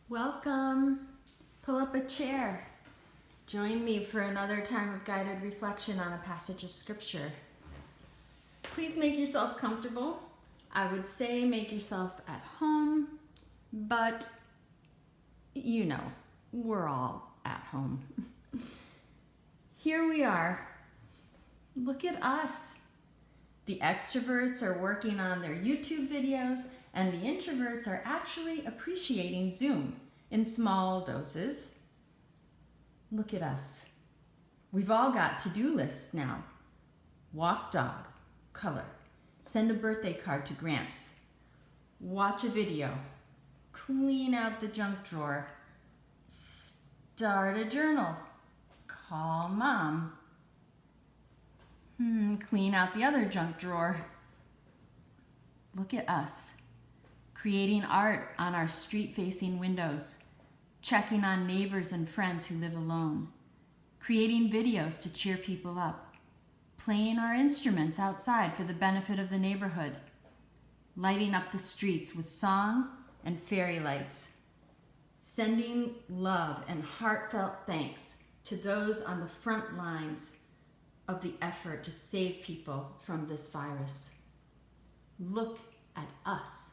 Welcome. Pull up a chair. Join me for another time of guided reflection on a passage of scripture. Please make yourself comfortable. I would say make yourself at home, but you know, we're all at home. Here we are. Look at us. The extroverts are working on their YouTube videos, and the introverts are actually appreciating Zoom in small doses. Look at us. We've all got to-do lists now. Walk dog, color, send a birthday card to Gramps, watch a video, clean out the junk drawer, start a journal, call mom, clean out the other junk drawer. Look at us, creating art on our street-facing windows, checking on neighbors and friends who live alone, creating videos to cheer people up, playing our instruments outside for the benefit of the neighborhood, lighting up the streets with song and fairy lights, sending love and heartfelt thanks to those on the front lines of the effort to save people from this virus. Look at us.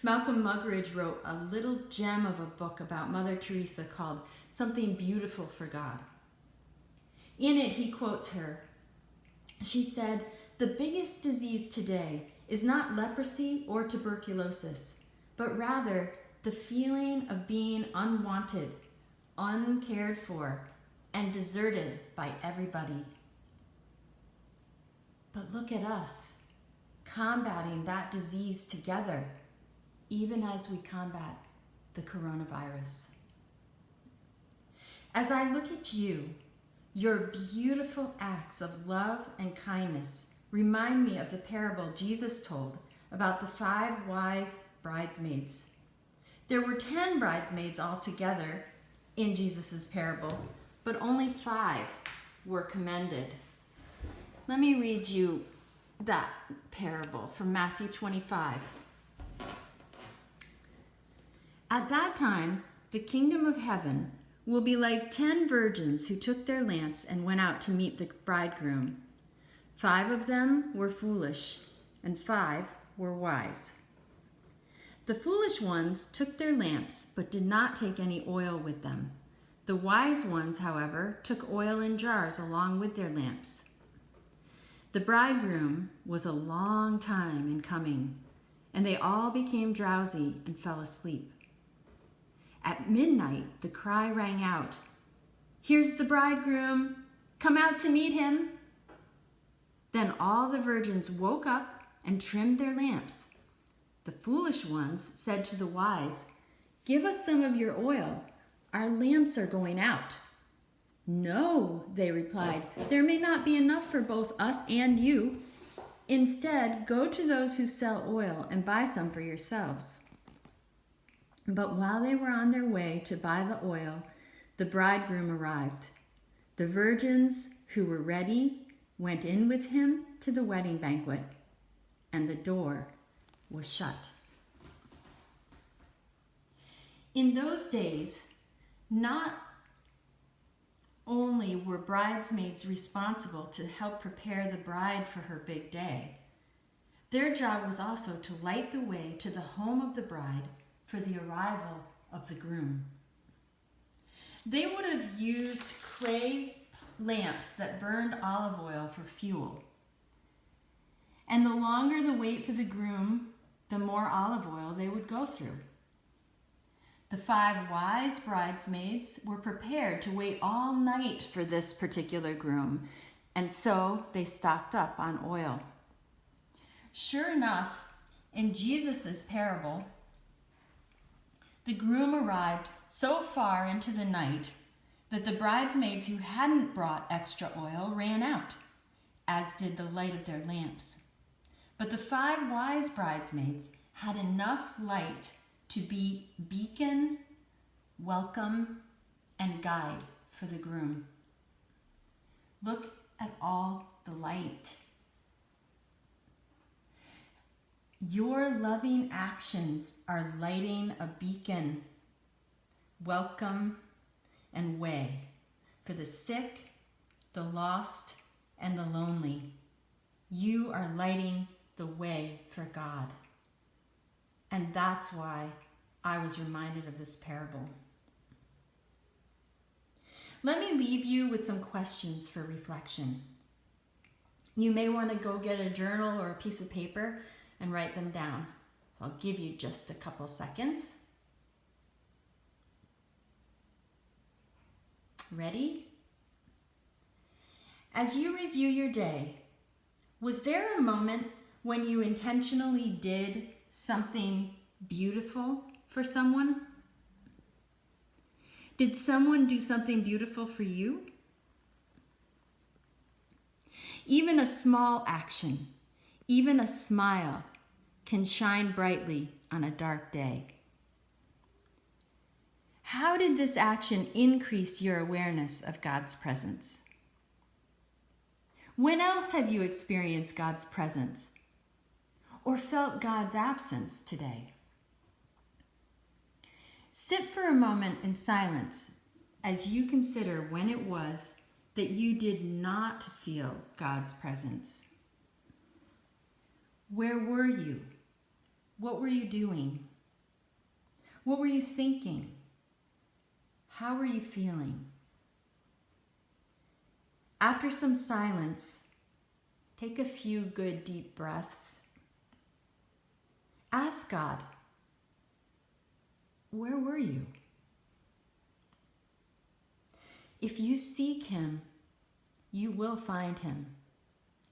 Malcolm Muggeridge wrote a little gem of a book about Mother Teresa called Something Beautiful for God. In it, he quotes her. She said, "The biggest disease today is not leprosy or tuberculosis, but rather the feeling of being unwanted, uncared for, and deserted by everybody." But look at us, combating that disease together, even as we combat the coronavirus. As I look at you, your beautiful acts of love and kindness remind me of the parable Jesus told about the 5 wise bridesmaids. There were 10 bridesmaids altogether in Jesus' parable, but only 5 were commended. Let me read you that parable from Matthew 25. "At that time, the kingdom of heaven will be like 10 virgins who took their lamps and went out to meet the bridegroom. 5 of them were foolish, and 5 were wise. The foolish ones took their lamps, but did not take any oil with them. The wise ones, however, took oil in jars along with their lamps. The bridegroom was a long time in coming, and they all became drowsy and fell asleep. At midnight, the cry rang out, 'Here's the bridegroom, come out to meet him.' Then all the virgins woke up and trimmed their lamps. The foolish ones said to the wise, 'Give us some of your oil. Our lamps are going out.' 'No,' they replied, 'there may not be enough for both us and you. Instead, go to those who sell oil and buy some for yourselves.' But while they were on their way to buy the oil, the bridegroom arrived. The virgins who were ready went in with him to the wedding banquet, and the door was shut." In those days, not only were bridesmaids responsible to help prepare the bride for her big day, their job was also to light the way to the home of the bride for the arrival of the groom. They would have used clay lamps that burned olive oil for fuel. And the longer the wait for the groom, the more olive oil they would go through. The 5 wise bridesmaids were prepared to wait all night for this particular groom, and so they stocked up on oil. Sure enough, in Jesus' parable, the groom arrived so far into the night that the bridesmaids who hadn't brought extra oil ran out, as did the light of their lamps. But the 5 wise bridesmaids had enough light to be beacon, welcome, and guide for the groom. Look at all the light. Your loving actions are lighting a beacon, welcome, and way for the sick, the lost, and the lonely. You are lighting the way for God. And that's why I was reminded of this parable. Let me leave you with some questions for reflection. You may want to go get a journal or a piece of paper and write them down. So I'll give you just a couple seconds. Ready? As you review your day, was there a moment when you intentionally did something beautiful for someone? Did someone do something beautiful for you? Even a small action, even a smile, can shine brightly on a dark day. How did this action increase your awareness of God's presence? When else have you experienced God's presence or felt God's absence today? Sit for a moment in silence as you consider when it was that you did not feel God's presence. Where were you? What were you doing? What were you thinking? How were you feeling? After some silence, take a few good deep breaths. Ask God, where were you? If you seek him, you will find him,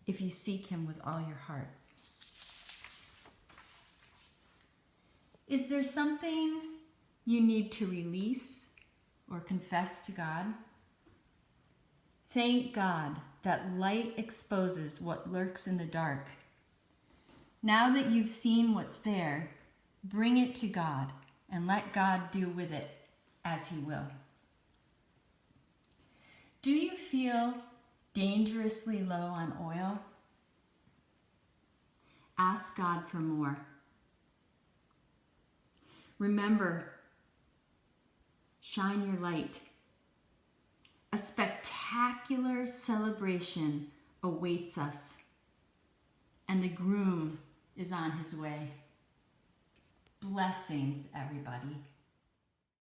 if you seek him with all your heart. Is there something you need to release or confess to God? Thank God that light exposes what lurks in the dark. Now that you've seen what's there, bring it to God and let God do with it as he will. Do you feel dangerously low on oil? Ask God for more. Remember, shine your light. A spectacular celebration awaits us, and the groom is on his way. Blessings, everybody.